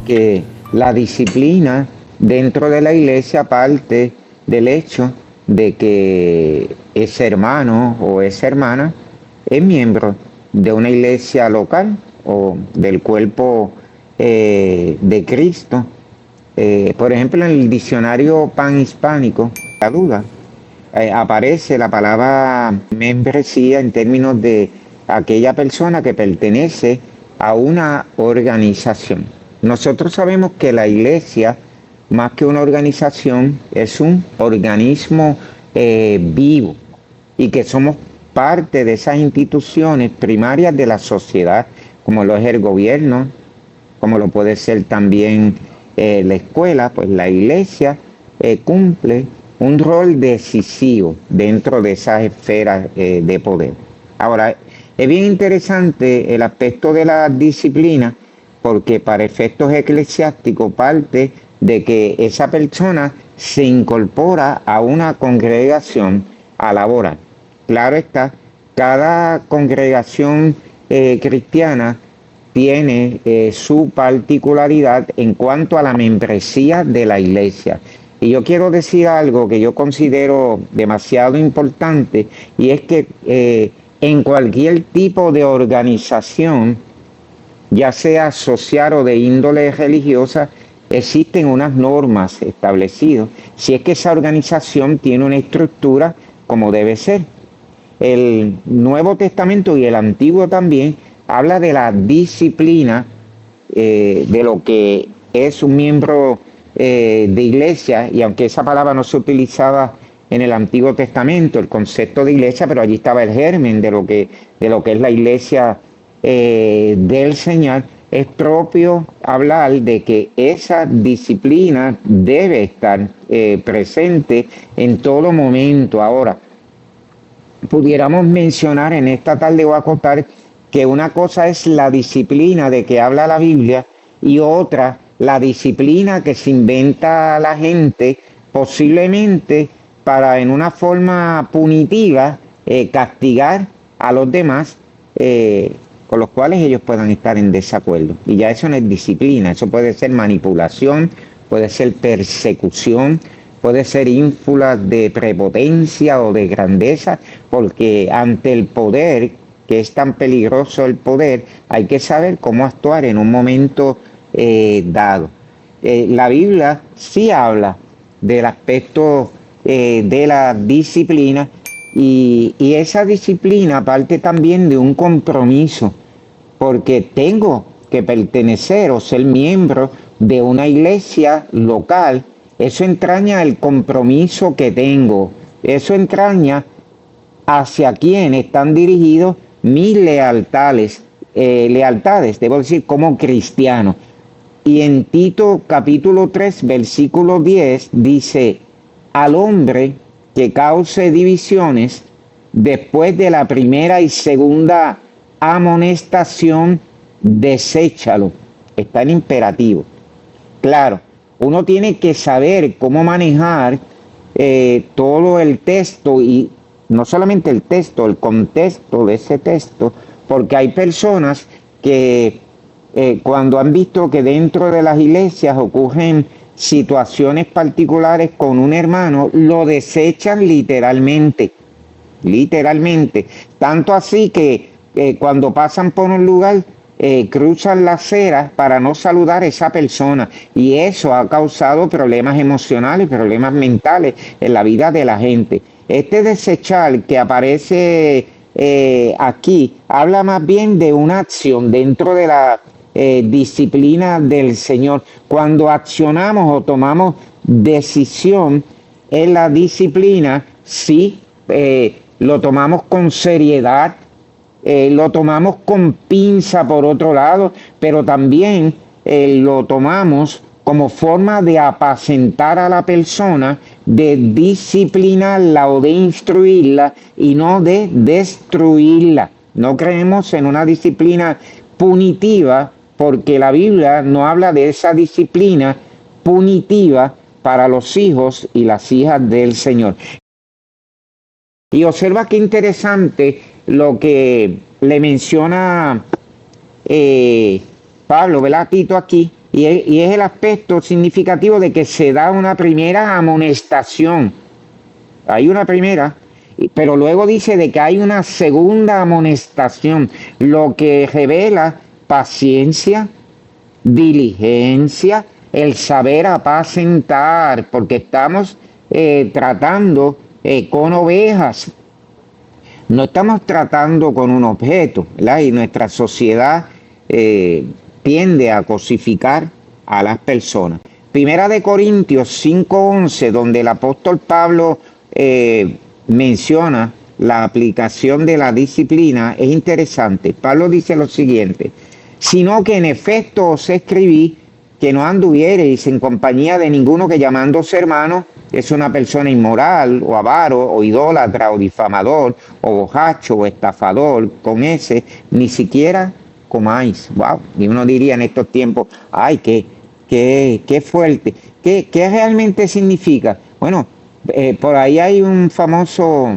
que la disciplina dentro de la iglesia parte del hecho de que ese hermano o esa hermana es miembro de una iglesia local o del cuerpo de Cristo. Por ejemplo, en el diccionario panhispánico, la duda, aparece la palabra membresía en términos de aquella persona que pertenece a una organización. Nosotros sabemos que la iglesia, más que una organización, es un organismo vivo y que somos parte de esas instituciones primarias de la sociedad, como lo es el gobierno, como lo puede ser también la escuela. Pues la iglesia cumple un rol decisivo dentro de esas esferas de poder. Ahora, es bien interesante el aspecto de la disciplina, porque para efectos eclesiásticos parte de que esa persona se incorpora a una congregación a laborar. Claro está, cada congregación cristiana tiene su particularidad en cuanto a la membresía de la iglesia. Y yo quiero decir algo que yo considero demasiado importante, y es que en cualquier tipo de organización, ya sea social o de índole religiosa, existen unas normas establecidas, si es que esa organización tiene una estructura como debe ser. El Nuevo Testamento y el Antiguo también habla de la disciplina de lo que es un miembro de iglesia, y aunque esa palabra no se utilizaba en el Antiguo Testamento, el concepto de iglesia, pero allí estaba el germen de lo que es la iglesia del Señor. Es propio hablar de que esa disciplina debe estar presente en todo momento. Ahora, pudiéramos mencionar en esta tarde o acotar que una cosa es la disciplina de que habla la Biblia y otra la disciplina que se inventa la gente, posiblemente para en una forma punitiva castigar a los demás con los cuales ellos puedan estar en desacuerdo. Y ya eso no es disciplina, eso puede ser manipulación, puede ser persecución, puede ser ínfula de prepotencia o de grandeza, porque ante el poder, que es tan peligroso el poder, hay que saber cómo actuar en un momento dado. La Biblia sí habla del aspecto de la disciplina, y esa disciplina parte también de un compromiso, porque tengo que pertenecer o ser miembro de una iglesia local. Eso entraña el compromiso que tengo, eso entraña hacia quién están dirigidos mis lealtades, debo decir, como cristiano. Y en Tito capítulo 3, versículo 10 dice: al hombre que cause divisiones después de la primera y segunda amonestación, deséchalo. Está en imperativo. Claro, uno tiene que saber cómo manejar todo el texto, y no solamente el texto, el contexto de ese texto, porque hay personas que cuando han visto que dentro de las iglesias ocurren situaciones particulares con un hermano, lo desechan literalmente, tanto así que cuando pasan por un lugar cruzan la acera para no saludar a esa persona, y eso ha causado problemas emocionales, problemas mentales en la vida de la gente. Este desechar que aparece aquí habla más bien de una acción dentro de la disciplina del Señor. Cuando accionamos o tomamos decisión en la disciplina, sí, lo tomamos con seriedad, lo tomamos con pinza por otro lado, pero también lo tomamos como forma de apacentar a la persona, de disciplinarla o de instruirla, y no de destruirla. No creemos en una disciplina punitiva, porque la Biblia no habla de esa disciplina punitiva para los hijos y las hijas del Señor. Y observa qué interesante lo que le menciona Pablo, ¿verdad? Tito aquí, y es el aspecto significativo de que se da una primera amonestación. Hay una primera, pero luego dice de que hay una segunda amonestación, lo que revela paciencia, diligencia, el saber apacentar, porque estamos tratando con ovejas, no estamos tratando con un objeto, ¿verdad? Y nuestra sociedad tiende a cosificar a las personas. Primera de Corintios 5:11, donde el apóstol Pablo menciona la aplicación de la disciplina, es interesante. Pablo dice lo siguiente: sino que en efecto os escribí que no anduviereis en compañía de ninguno que llamándose hermano es una persona inmoral, o avaro, o idólatra, o difamador, o bojacho, o estafador, con ese, ni siquiera comáis. Wow. Y uno diría en estos tiempos, ay, qué fuerte. ¿Qué realmente significa? Bueno, por ahí hay un famoso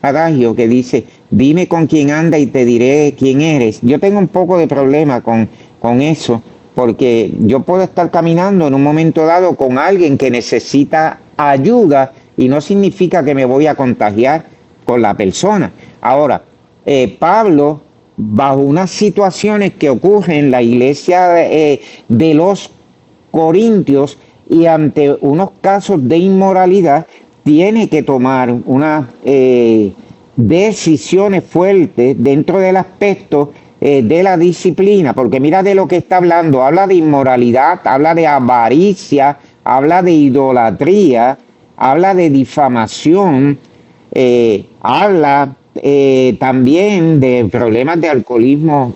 adagio que dice, dime con quién anda y te diré quién eres. Yo tengo un poco de problema con eso, porque yo puedo estar caminando en un momento dado con alguien que necesita ayuda y no significa que me voy a contagiar con la persona. Ahora, Pablo, bajo unas situaciones que ocurren en la iglesia de los Corintios y ante unos casos de inmoralidad, tiene que tomar unas decisiones fuertes dentro del aspecto de la disciplina, porque mira de lo que está hablando, habla de inmoralidad, habla de avaricia, habla de idolatría, habla de difamación, habla también de problemas de alcoholismo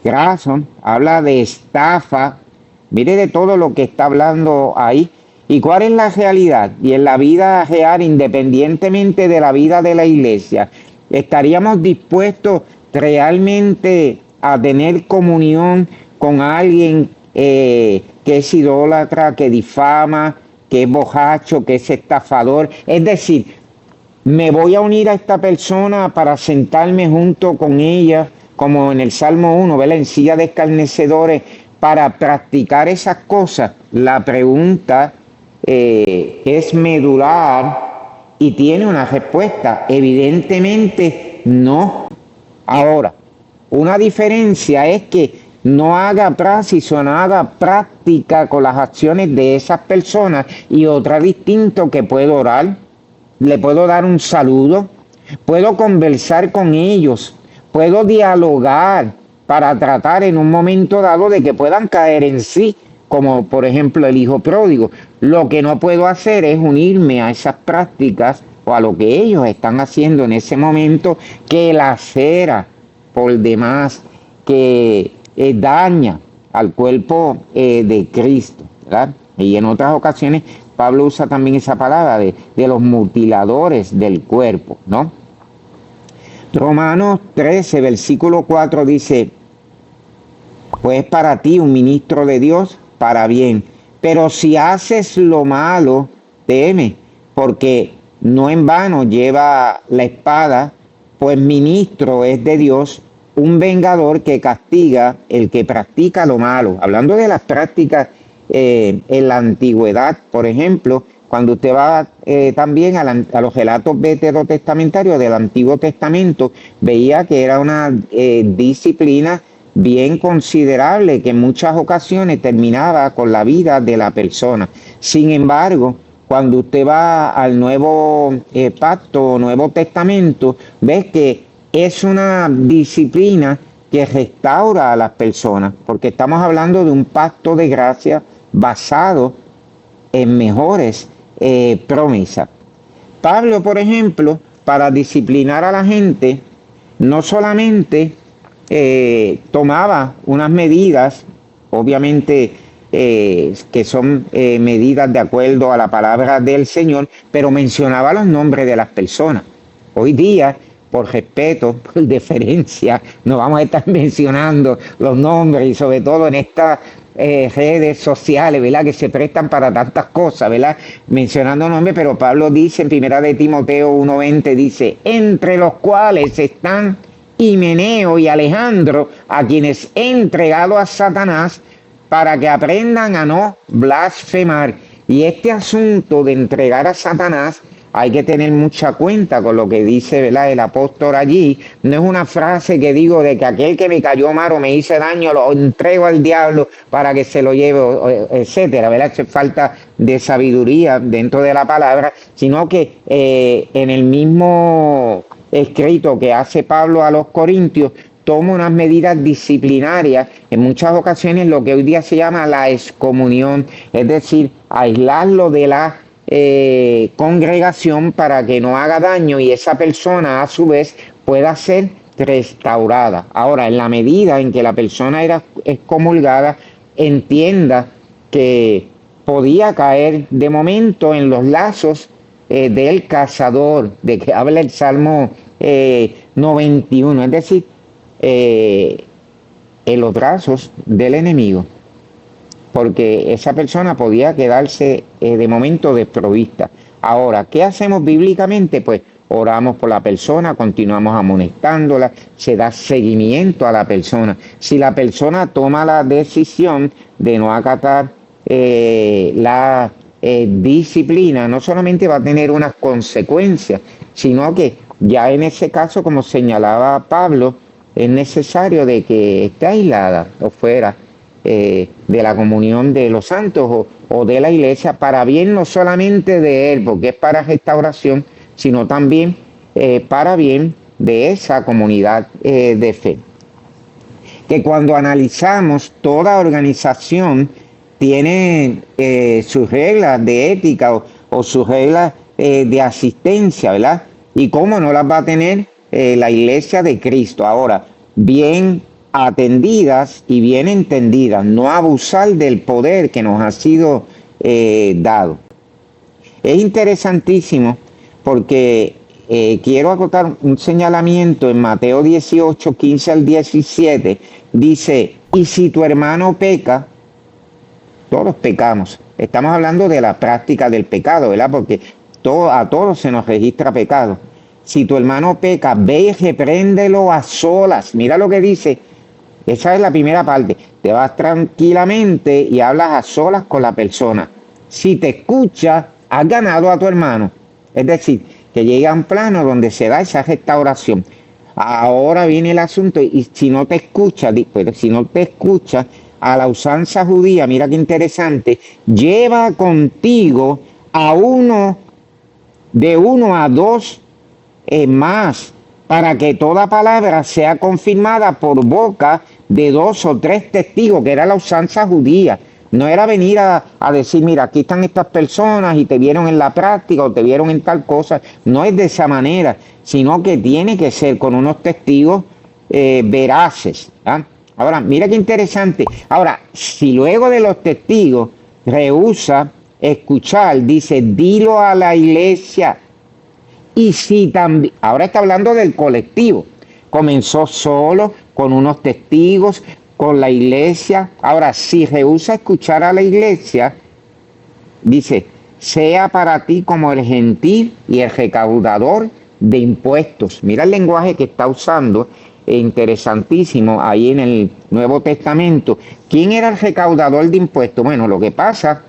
graso, habla de estafa. Mire de todo lo que está hablando ahí. ¿Y cuál es la realidad? Y en la vida real, independientemente de la vida de la iglesia, ¿estaríamos dispuestos realmente a tener comunión con alguien que es idólatra, que difama, que es bojacho, que es estafador? Es decir, me voy a unir a esta persona para sentarme junto con ella, como en el Salmo 1, ¿verdad? En silla de escarnecedores, para practicar esas cosas. La pregunta es medular y tiene una respuesta. Evidentemente no. Ahora, una diferencia es que no haga praxis o no haga práctica con las acciones de esas personas, y otra distinto que puedo orar, le puedo dar un saludo, puedo conversar con ellos, puedo dialogar para tratar en un momento dado de que puedan caer en sí, como por ejemplo el hijo pródigo. Lo que no puedo hacer es unirme a esas prácticas o a lo que ellos están haciendo en ese momento, que lacera por demás, que daña al cuerpo de Cristo, ¿verdad? Y en otras ocasiones Pablo usa también esa palabra de los mutiladores del cuerpo, ¿no? Romanos 13, versículo 4 dice, pues para ti un ministro de Dios para bien, pero si haces lo malo, teme, porque no en vano lleva la espada, pues ministro es de Dios, un vengador que castiga el que practica lo malo. Hablando de las prácticas en la antigüedad, por ejemplo, cuando usted va también a los relatos veterotestamentarios del Antiguo Testamento, veía que era una disciplina bien considerable que en muchas ocasiones terminaba con la vida de la persona. Sin embargo, cuando usted va al Nuevo Pacto, Nuevo Testamento, ves que es una disciplina que restaura a las personas, porque estamos hablando de un pacto de gracia basado en mejores promesas. Pablo, por ejemplo, para disciplinar a la gente, no solamente tomaba unas medidas, obviamente que son medidas de acuerdo a la palabra del Señor, pero mencionaba los nombres de las personas. Hoy día, por respeto, por deferencia, no vamos a estar mencionando los nombres, y sobre todo en estas redes sociales, ¿verdad?, que se prestan para tantas cosas, ¿verdad?, mencionando nombres, pero Pablo dice en 1 de Timoteo 1:20, dice, entre los cuales están Himeneo y Alejandro, a quienes he entregado a Satanás para que aprendan a no blasfemar. Y este asunto de entregar a Satanás, hay que tener mucha cuenta con lo que dice, ¿verdad?, el apóstol allí. No es una frase que digo de que aquel que me cayó mal o me hizo daño lo entrego al diablo para que se lo lleve, etcétera, ¿verdad? Eso es falta de sabiduría dentro de la palabra, sino que en el mismo escrito que hace Pablo a los Corintios, toma unas medidas disciplinarias, en muchas ocasiones lo que hoy día se llama la excomunión, es decir, aislarlo de la congregación para que no haga daño y esa persona a su vez pueda ser restaurada. Ahora, en la medida en que la persona era excomulgada, entienda que podía caer de momento en los lazos del cazador, de que habla el Salmo 91, es decir, en los brazos del enemigo, porque esa persona podía quedarse de momento desprovista. Ahora, ¿qué hacemos bíblicamente? Pues oramos por la persona, continuamos amonestándola, se da seguimiento a la persona. Si la persona toma la decisión de no acatar la disciplina, no solamente va a tener unas consecuencias, sino que ya en ese caso, como señalaba Pablo, es necesario de que esté aislada o fuera de la comunión de los santos o de la iglesia, para bien no solamente de él, porque es para restauración, sino también para bien de esa comunidad de fe. Que cuando analizamos, toda organización tiene sus reglas de ética o sus reglas de asistencia, ¿verdad? Y cómo no las va a tener la iglesia de Cristo. Ahora, bien atendidas y bien entendidas, no abusar del poder que nos ha sido dado. Es interesantísimo porque quiero acotar un señalamiento en Mateo 18, 15 al 17, dice, y si tu hermano peca, todos pecamos. Estamos hablando de la práctica del pecado, ¿verdad? Porque a todos se nos registra pecado. Si tu hermano peca, ve y repréndelo a solas. Mira lo que dice. Esa es la primera parte. Te vas tranquilamente y hablas a solas con la persona. Si te escucha, has ganado a tu hermano. Es decir, que llega a un plano donde se da esa restauración. Ahora viene el asunto, y si no te escucha, a la usanza judía, mira qué interesante, lleva contigo a de uno a dos más, para que toda palabra sea confirmada por boca de 2 o 3 testigos, que era la usanza judía. No era venir a decir, mira, aquí están estas personas y te vieron en la práctica o te vieron en tal cosa. No es de esa manera, sino que tiene que ser con unos testigos veraces. ¿Ah? Ahora, mira qué interesante. Ahora, si luego de los testigos rehúsa escuchar, dice, dilo a la iglesia. Y si también, ahora está hablando del colectivo, comenzó solo, con unos testigos, con la iglesia. Ahora, si rehúsa escuchar a la iglesia, dice, sea para ti como el gentil y el recaudador de impuestos. Mira el lenguaje que está usando, interesantísimo, ahí en el Nuevo Testamento. ¿Quién era el recaudador de impuestos? Bueno, lo que pasa,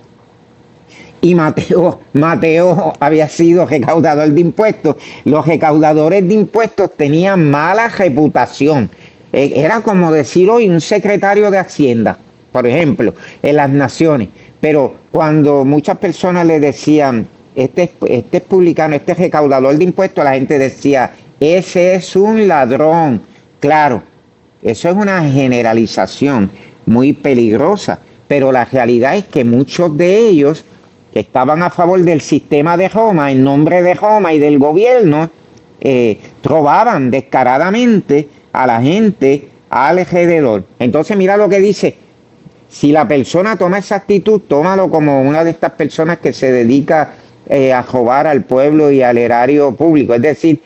y Mateo había sido recaudador de impuestos. Los recaudadores de impuestos tenían mala reputación. Era como decir hoy un secretario de Hacienda, por ejemplo, en las naciones. Pero cuando muchas personas le decían, este es publicano, este es recaudador de impuestos, la gente decía, ese es un ladrón. Claro, eso es una generalización muy peligrosa, pero la realidad es que muchos de ellos que estaban a favor del sistema de Roma, en nombre de Roma y del gobierno, robaban descaradamente a la gente alrededor. Entonces mira lo que dice, si la persona toma esa actitud, tómalo como una de estas personas que se dedica a robar al pueblo y al erario público, es decir,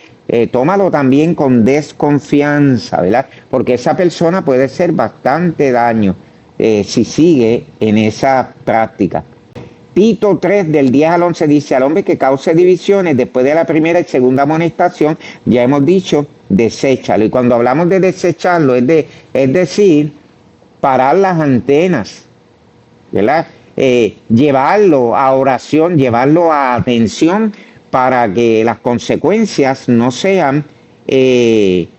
tómalo también con desconfianza, ¿verdad? Porque esa persona puede hacer bastante daño si sigue en esa práctica. Tito 3, del 10 al 11 dice, al hombre que cause divisiones después de la primera y segunda amonestación, ya hemos dicho, deséchalo. Y cuando hablamos de desecharlo, es decir, parar las antenas, ¿verdad? Llevarlo a oración, llevarlo a atención para que las consecuencias no sean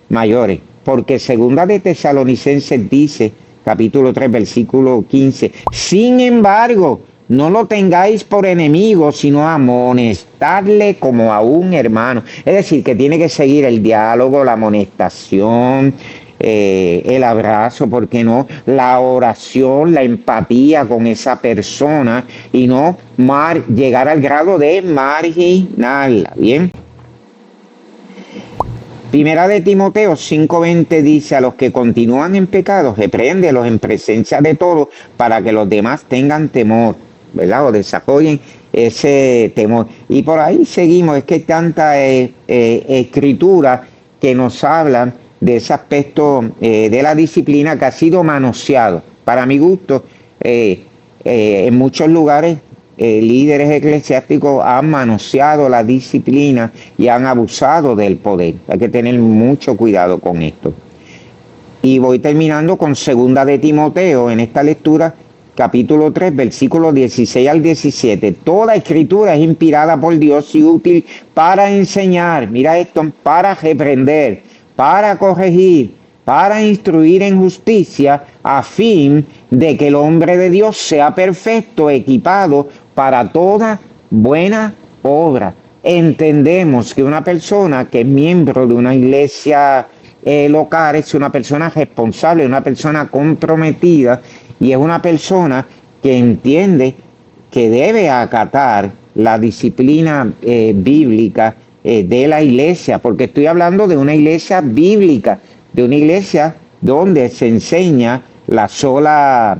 mayores. Porque segunda de Tesalonicenses dice, capítulo 3, versículo 15, sin embargo, no lo tengáis por enemigo, sino amonestadle como a un hermano. Es decir, que tiene que seguir el diálogo, la amonestación, el abrazo, ¿por qué no? La oración, la empatía con esa persona y no llegar al grado de marginarla, ¿bien? Primera de Timoteo 5:20 dice, a los que continúan en pecado, repréndelos en presencia de todos para que los demás tengan temor, ¿verdad? O desarrollen ese temor. Y por ahí seguimos, es que hay tanta escritura que nos hablan de ese aspecto de la disciplina que ha sido manoseado. Para mi gusto, en muchos lugares líderes eclesiásticos han manoseado la disciplina y han abusado del poder. Hay que tener mucho cuidado con esto. Y voy terminando con segunda de Timoteo en esta lectura, capítulo 3, versículos 16 al 17. Toda escritura es inspirada por Dios y útil para enseñar, mira esto, para reprender, para corregir, para instruir en justicia, a fin de que el hombre de Dios sea perfecto, equipado para toda buena obra. Entendemos que una persona que es miembro de una iglesia local es una persona responsable, una persona comprometida y es una persona que entiende que debe acatar la disciplina bíblica de la iglesia, porque estoy hablando de una iglesia bíblica, de una iglesia donde se enseña la sola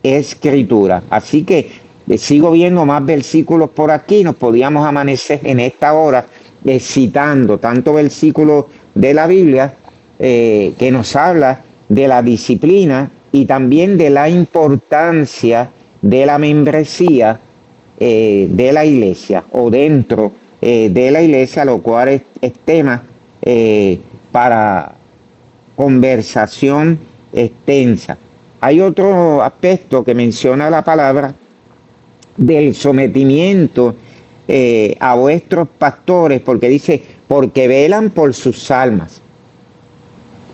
escritura. Así que sigo viendo más versículos por aquí, nos podíamos amanecer en esta hora citando tanto versículos de la Biblia que nos habla de la disciplina y también de la importancia de la membresía de la iglesia o dentro de la iglesia, lo cual es tema para conversación extensa. Hay otro aspecto que menciona la palabra del sometimiento a vuestros pastores, porque dice, porque velan por sus almas.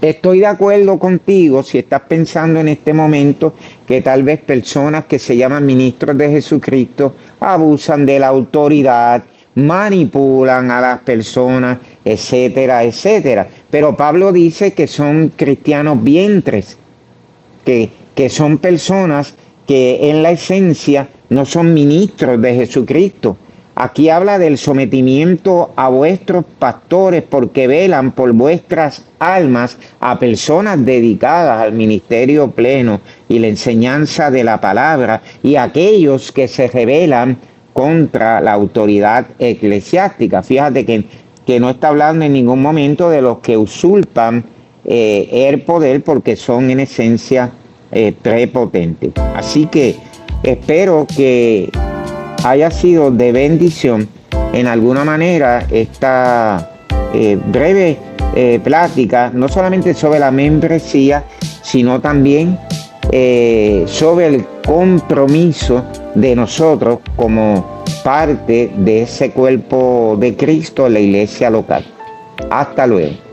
Estoy de acuerdo contigo si estás pensando en este momento que tal vez personas que se llaman ministros de Jesucristo abusan de la autoridad, manipulan a las personas, etcétera, etcétera. Pero Pablo dice que son cristianos vientres, que son personas que en la esencia no son ministros de Jesucristo. Aquí habla del sometimiento a vuestros pastores porque velan por vuestras almas, a personas dedicadas al ministerio pleno y la enseñanza de la palabra, y a aquellos que se rebelan contra la autoridad eclesiástica. Fíjate que no está hablando en ningún momento de los que usurpan el poder porque son en esencia prepotentes. Así que espero que haya sido de bendición en alguna manera esta breve plática, no solamente sobre la membresía, sino también sobre el compromiso de nosotros como parte de ese cuerpo de Cristo, la iglesia local. Hasta luego.